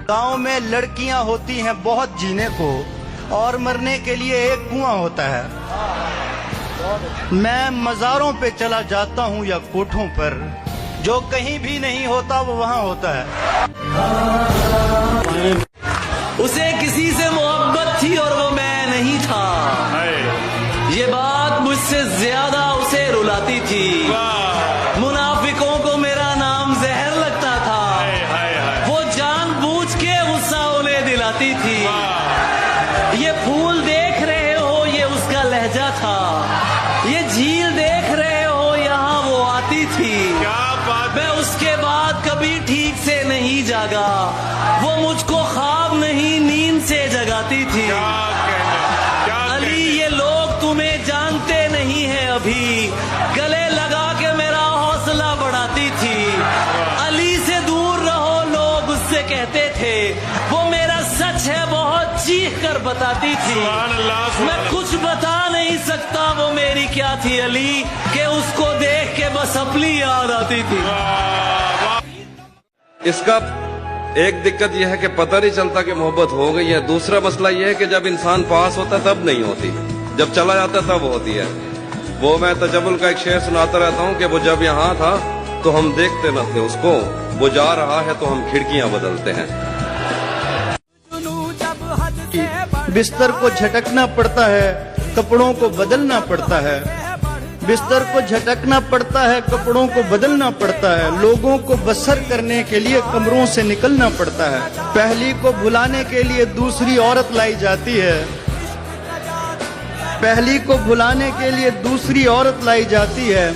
गांव में लड़कियां होती हैं बहुत जीने को, और मरने के लिए एक कुआं होता है। मैं मज़ारों पे चला जाता हूं या कोठों पर, जो कहीं भी नहीं होता वो वहां होता है। उसे किसी से मोहब्बत थी और वो मैं नहीं था। ये बात मुझसे ज्यादा उसे रुलाती थी। मुनाफिकों को मेरा नाम जहर लगता था। वो जानबूझ के गुस्सा उन्हें दिलाती थी। ये फूल देख रहे हो, ये उसका लहजा था। ये झील देख रहे हो, यहाँ वो आती थी। मैं उसके बाद कभी ठीक से नहीं जागा। वो मुझको ख्वाब नहीं नींद से जगाती थी। अली, ये लोग तुम्हें जानते नहीं है अभी। गले लगा के मेरा हौसला बढ़ाती थी। अली से दूर रहो, लोग उससे कहते थे। वो मेरा सच है बहुत चीख कर बताती थी। मैं कुछ बता नहीं सकता वो मेरी क्या थी अली, कि उसको देख के बस अपनी याद आती थी। इसका एक दिक्कत यह है कि पता नहीं चलता कि मोहब्बत हो गई है। दूसरा मसला यह है कि जब इंसान पास होता है तब नहीं होती, जब चला जाता है तब होती है। वो मैं तजब्बुल का एक शेर सुनाता रहता हूँ कि वो जब यहाँ था तो हम देखते न थे उसको, वो जा रहा है तो हम खिड़कियां बदलते हैं। बिस्तर को झटकना पड़ता है, कपड़ों को बदलना पड़ता है। बिस्तर को झटकना पड़ता है, कपड़ों को बदलना पड़ता है। लोगों को बसर करने के लिए कमरों से निकलना पड़ता है। पहली को भुलाने के लिए दूसरी औरत लाई जाती है। पहली को भुलाने के लिए दूसरी औरत लाई जाती है।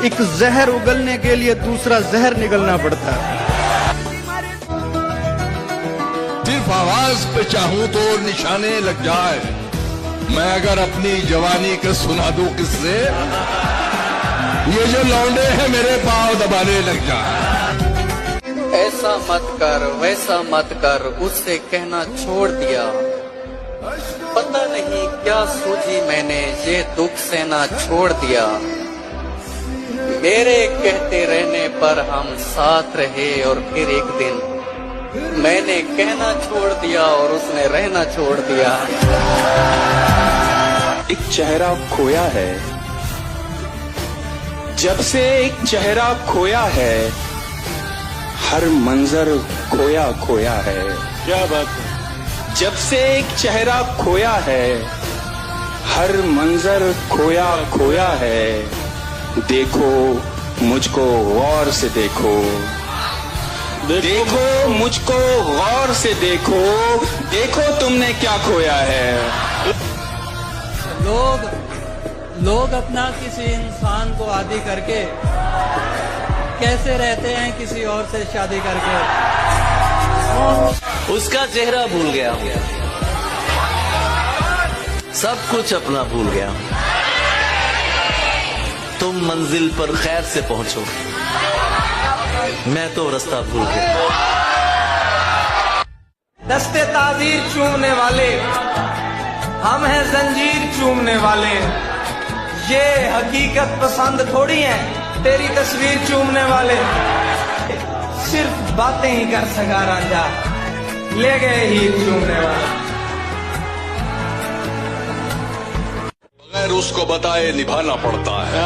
एक जहर उगलने के लिए दूसरा जहर निकलना पड़ता है। सिर्फ आवाज पे चाहूं तो निशाने लग जाए। मैं अगर अपनी जवानी के सुना दूं किससे, ये जो लौंडे हैं मेरे पांव दबाने लग जाए। ऐसा मत कर, वैसा मत कर, उससे कहना छोड़ दिया। पता नहीं क्या सूझी मैंने, ये दुख सहना छोड़ दिया। मेरे कहते रहने पर हम साथ रहे, और फिर एक दिन मैंने कहना छोड़ दिया और उसने रहना छोड़ दिया। एक चेहरा खोया है, जब से एक चेहरा खोया है, हर मंजर खोया खोया है। क्या बात है। जब से एक चेहरा खोया है, हर मंजर खोया खोया है। देखो मुझको गौर से देखो, देखो मुझको गौर से देखो, देखो तुमने क्या खोया है। लोग अपना किसी इंसान को आदी करके कैसे रहते हैं किसी और से शादी करके। उसका चेहरा भूल गया, सब कुछ अपना भूल गया। तुम मंजिल पर खैर से पहुंचो, मैं तो रास्ता भूल गया। दस्ते ताजीर चूमने वाले हम हैं, जंजीर चूमने वाले। ये हकीकत पसंद थोड़ी है तेरी तस्वीर चूमने वाले। सिर्फ बातें ही कर सका रांझा, ले गए ही चूमने वाले। बगैर उसको बताए निभाना पड़ता है।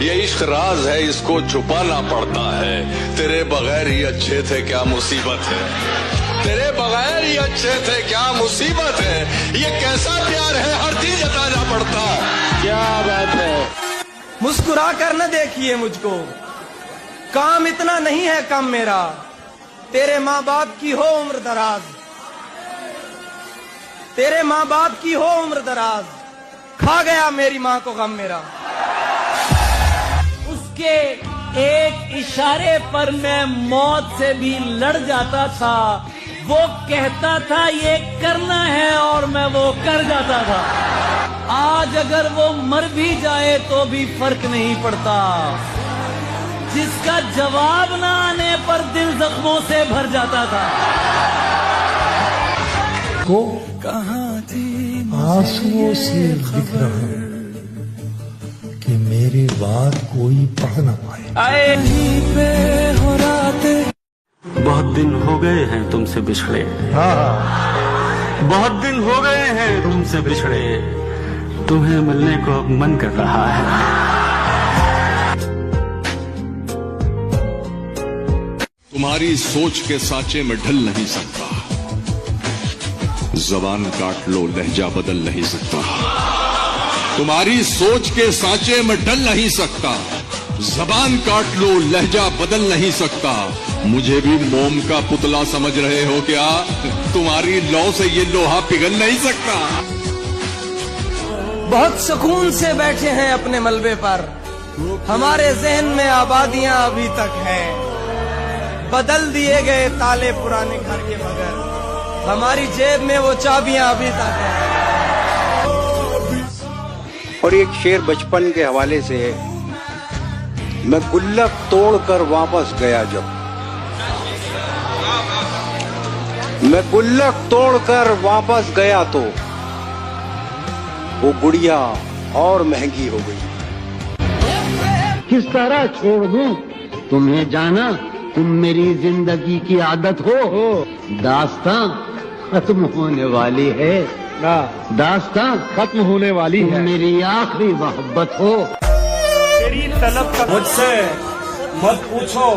ये इश्क राज है, इसको छुपाना पड़ता है। तेरे बगैर ही अच्छे थे क्या मुसीबत है, तेरे बगैर ही अच्छे थे क्या मुसीबत है। ये कैसा प्यार है हर चीज जताना पड़ता। क्या बात है। मुस्कुरा कर न देखिए मुझको, काम इतना नहीं है कम मेरा। तेरे माँ बाप की हो उम्र दराज, तेरे माँ बाप की हो उम्र दराज। खा गया मेरी माँ को गम मेरा। उसके एक इशारे पर मैं मौत से भी लड़ जाता था। वो कहता था ये करना है और मैं वो कर जाता था। आज अगर वो मर भी जाए तो भी फर्क नहीं पड़ता। जिसका जवाब ना आने पर दिल जख्मों से भर जाता था। को आंसुओं से लिख रहा हूं कि मेरी बात कोई पढ़ ना पाए। आए पे हो रात बहुत दिन हो गए हैं तुमसे बिछड़े, बहुत दिन हो गए हैं तुमसे बिछड़े, तुम्हें मिलने को अब मन कर रहा है। तुम्हारी सोच के सांचे में ढल नहीं सकता, जबान काट लो लहजा बदल नहीं सकता। तुम्हारी सोच के सांचे में ढल नहीं सकता, जबान काट लो लहजा बदल नहीं सकता। मुझे भी मोम का पुतला समझ रहे हो क्या? तुम्हारी लौ से ये लोहा पिघल नहीं सकता। बहुत सुकून से बैठे हैं अपने मलबे पर, हमारे जहन में आबादियां अभी तक हैं। बदल दिए गए ताले पुराने घर के, मगर हमारी जेब में वो चाबियां अभी तक हैं। और एक शेर बचपन के हवाले से है, मैं गुल्लक तोड़कर वापस गया जब, मैं गुल्लक तोड़कर वापस गया तो वो गुड़िया और महंगी हो गई। किस तरह छोड़ दूं तुम्हें जाना, तुम मेरी जिंदगी की आदत हो। दास्तां खत्म होने वाली है, दास्तां खत्म होने वाली है, मेरी आखिरी मोहब्बत हो। तेरी तलब का मुझसे मत पूछो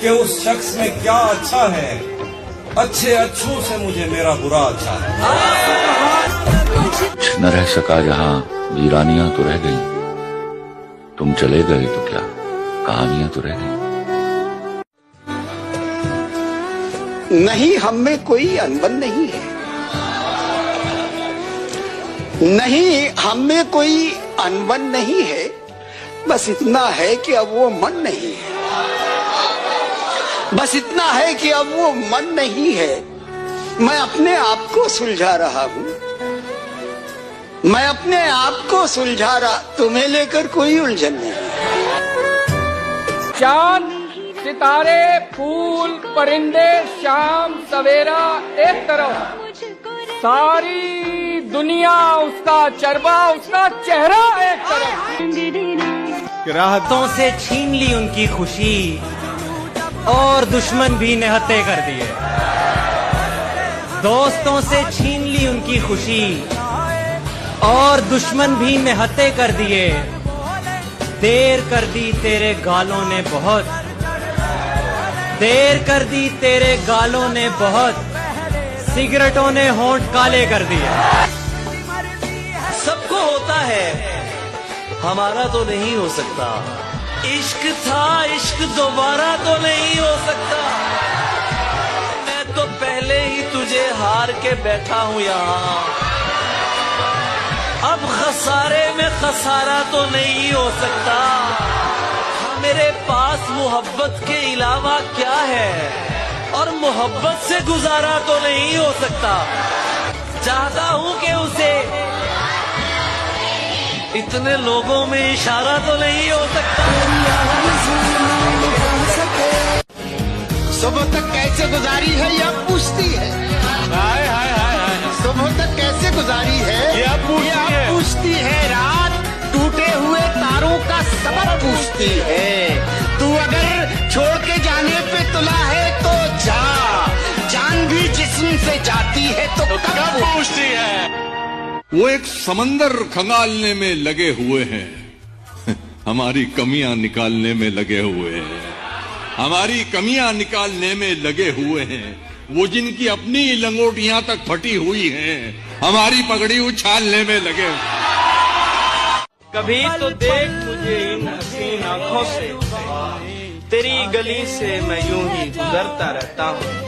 कि उस शख्स में क्या अच्छा है, अच्छे अच्छों से मुझे मेरा बुरा अच्छा है। न रह सका जहां वीरानियां तो रह गई, तुम चले गए तो क्या कहानियां तो रह गई। नहीं, हम में कोई अनबन नहीं है, नहीं हम में कोई अनबन नहीं है, बस इतना है कि अब वो मन नहीं है, बस इतना है कि अब वो मन नहीं है। मैं अपने आप को सुलझा रहा हूँ, मैं अपने आप को सुलझा रहा, तुम्हें लेकर कोई उलझन नहीं। चांद, सितारे, फूल, परिंदे, शाम सवेरा एक तरफ, सारी दुनिया उसका चरबा, उसका चेहरा एक तरफ। राहतों से छीन ली उनकी खुशी और दुश्मन भी निहत्ते कर दिए। दोस्तों से छीन ली उनकी खुशी और दुश्मन भी निहत्ते कर दिए। देर कर दी तेरे गालों ने बहुत, देर कर दी तेरे गालों ने बहुत, सिगरेटों ने होंठ काले कर दिए। सबको होता है, हमारा तो नहीं हो सकता। इश्क था, इश्क दोबारा तो नहीं हो सकता। मैं तो पहले ही तुझे हार के बैठा हूं यहाँ, अब खसारे में खसारा तो नहीं हो सकता। मेरे पास मोहब्बत के अलावा क्या है, और मोहब्बत से गुजारा तो नहीं हो सकता। चाहता हूं कि उसे इतने लोगों में इशारा तो नहीं हो सकता। सुबह तक कैसे गुजारी है यह पूछती है, हाय हाय हाय हाय, सुबह तक कैसे गुजारी है यह पूछती है। रात टूटे हुए तारों का सबक पूछती है। तू अगर छोड़ के जाने पे तुला है तो जा, जान भी जिस्म से जाती है तो कब पूछती है। वो एक समंदर खंगालने में लगे हुए हैं, हमारी कमियां निकालने में लगे हुए हैं, हमारी कमियां निकालने में लगे हुए हैं। वो जिनकी अपनी लंगोटियां तक फटी हुई हैं, हमारी पगड़ी उछालने में लगे। कभी तो देख मुझे इन हसीन आंखों से, तेरी गली से मैं यूं ही गुजरता रहता हूँ।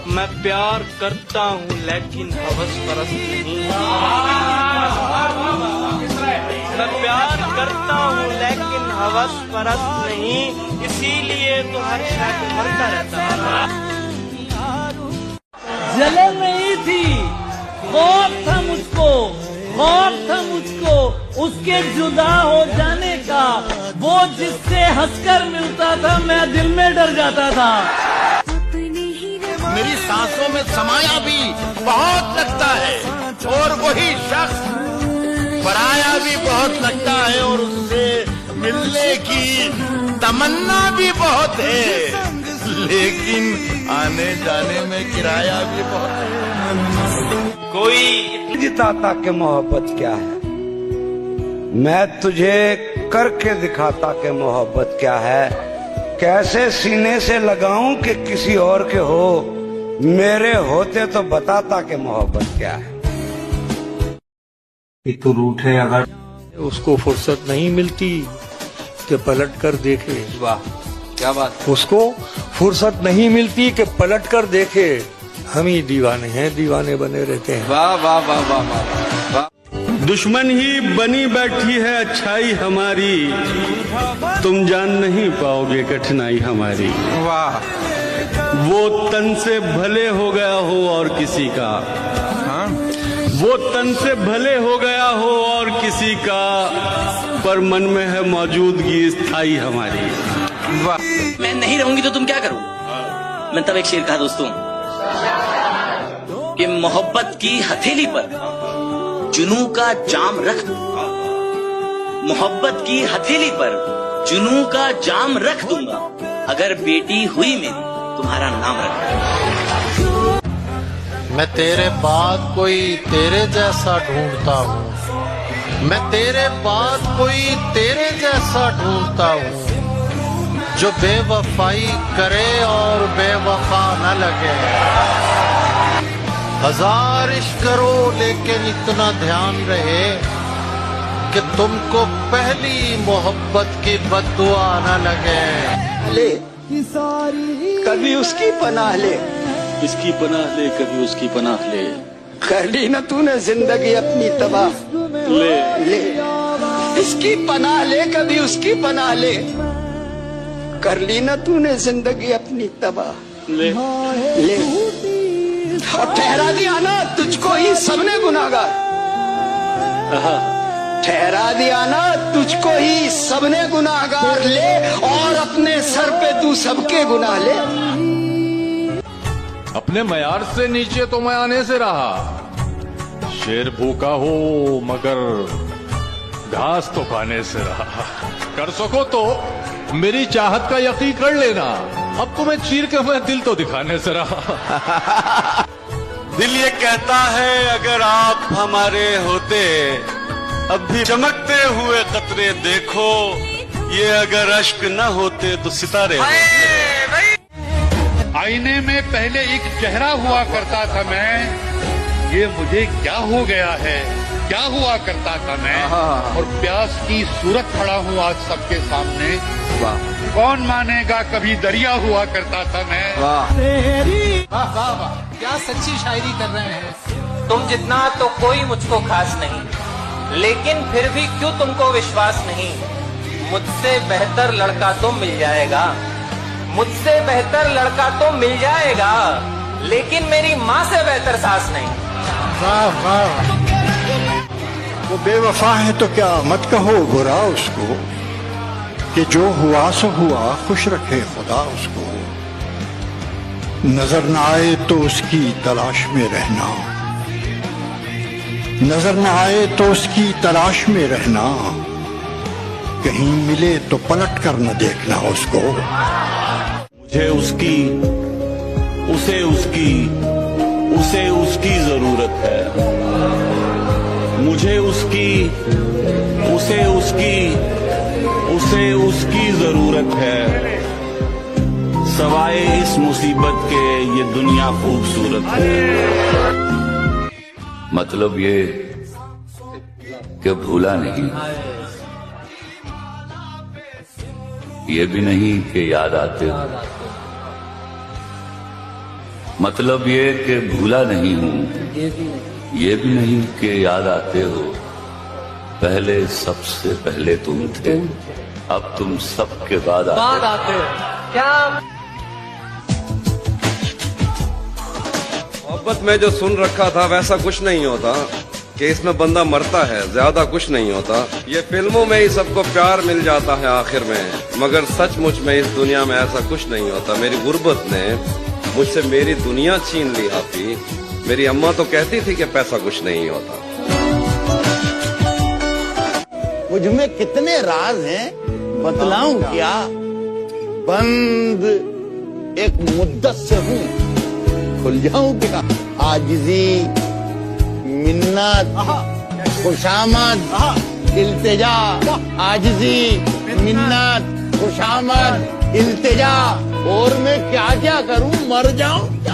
मैं प्यार करता हूँ लेकिन हवस परस्त नहीं। मैं प्यार करता हूँ लेकिन हवस परस्त नहीं, इसीलिए तो हर शख्स मरता रहता है। जलन नहीं थी, खौफ था मुझको, खौफ था मुझको उसके जुदा हो जाने का। वो जिससे हंसकर मिलता था मैं दिल में डर जाता था। मेरी सांसों में समाया भी बहुत लगता है, और वही शख्स पराया भी बहुत लगता है, और उससे मिलने की तमन्ना भी बहुत है, लेकिन आने जाने में किराया भी बहुत। कोई जिताता के मोहब्बत क्या है, मैं तुझे करके दिखाता के मोहब्बत क्या है। कैसे सीने से लगाऊं कि किसी और के हो, मेरे होते तो बताता के मोहब्बत क्या है। तू रूठे अगर उसको फुर्सत नहीं मिलती कि पलट कर देखे। वाह क्या बात। उसको फुर्सत नहीं मिलती कि पलट कर देखे। हम ही दीवाने हैं, दीवाने बने रहते हैं। वाह वाह वाह वाह वाह वाह। दुश्मन ही बनी बैठी है अच्छाई हमारी, तुम जान नहीं पाओगे कठिनाई हमारी। वाह। वो तन से भले हो गया हो और किसी का, वो तन से भले हो गया हो और किसी का, पर मन में है मौजूदगी स्थाई हमारी। वाह। मैं नहीं रहूंगी तो तुम क्या करोगे? मैं तब एक शेर कहा दोस्तों कि मोहब्बत की हथेली पर जुनू का जाम रख दूंगा, मोहब्बत की हथेली पर जुनू का जाम रख दूंगा, अगर बेटी हुई मेरी तुम्हारा नाम रख दूंगा। मैं तेरे बाद कोई तेरे जैसा ढूंढता हूँ, मैं तेरे बाद कोई तेरे जैसा ढूंढता हूँ, जो बेवफाई करे और बेवफा न लगे। हजार इश्क करो लेकिन इतना ध्यान रहे कि तुमको पहली मोहब्बत की बद्दुआ न लगे। ले कभी उसकी पनाह ले, इसकी पनाह ले, कभी उसकी पनाह ले। कर ली न तूने जिंदगी अपनी तबाह, ले इसकी पनाह ले, कभी उसकी पनाह ले। कर ली न तूने जिंदगी अपनी तबाह, ले और ठहरा दिया ना तुझको ही सबने गुनाहगार, ठहरा दिया ना तुझको ही सबने गुनाहगार। ले और अपने सर पे तू सबके गुनाह ले। अपने मयार से नीचे तो मैं आने से रहा, शेर भूखा हो मगर घास तो खाने से रहा। कर सको तो मेरी चाहत का यकीन कर लेना, अब तुम्हें चीर के मैं दिल तो दिखाने से रहा। दिल ये कहता है अगर आप हमारे होते, अब भी चमकते हुए कतरे देखो, ये अगर अश्क न होते तो सितारे होते। आईने में पहले एक चेहरा हुआ करता था मैं, ये मुझे क्या हो गया है, क्या हुआ करता था मैं, और प्यास की सूरत खड़ा हूँ आज सबके सामने। कौन मानेगा कभी दरिया हुआ करता था मैं। वाह वाह वाह, क्या सच्ची शायरी कर रहे हैं। तुम जितना तो कोई मुझको खास नहीं, लेकिन फिर भी क्यों तुमको विश्वास नहीं। मुझसे बेहतर लड़का तो मिल जाएगा, मुझसे बेहतर लड़का तो मिल जाएगा, लेकिन मेरी माँ से बेहतर सास नहीं। वाह वाह। वो बेवफा है तो क्या मत कहो बुरा उसको, कि जो हुआ सो हुआ, खुश रखे खुदा उसको। नजर न आए तो उसकी तलाश में रहना, नजर न आए तो उसकी तलाश में रहना, कहीं मिले तो पलट कर न देखना उसको। मुझे उसकी, उसे उसकी, उसे उसकी जरूरत है। मुझे उसकी, उसे उसकी, उसे उसकी जरूरत है। सवाए इस मुसीबत के ये दुनिया खूबसूरत है। मतलब ये कि भूला नहीं, ये भी नहीं कि याद आते हो। मतलब ये कि भूला नहीं हूं, ये भी नहीं कि याद आते हो। पहले सबसे पहले तुम थे, अब तुम सबके बाद आते हो। क्या मोहब्बत में जो सुन रखा था वैसा कुछ नहीं होता, कि इसमें बंदा मरता है, ज्यादा कुछ नहीं होता। ये फिल्मों में ही सबको प्यार मिल जाता है आखिर में, मगर सचमुच में इस दुनिया में ऐसा कुछ नहीं होता। मेरी गुर्बत ने मुझसे मेरी दुनिया छीन ली थी। मेरी अम्मा तो कहती थी कि पैसा कुछ नहीं होता। मुझ में कितने राज हैं बतलाऊं क्या, बंद एक मुद्दत से हूँ, खुल जाऊं क्या? आजिजी, मिन्नत, खुशामद, इल्तिजा, आजिजी, मिन्नत, खुशामद, इल्तिजा, और मैं क्या क्या करूं, मर जाऊं क्या?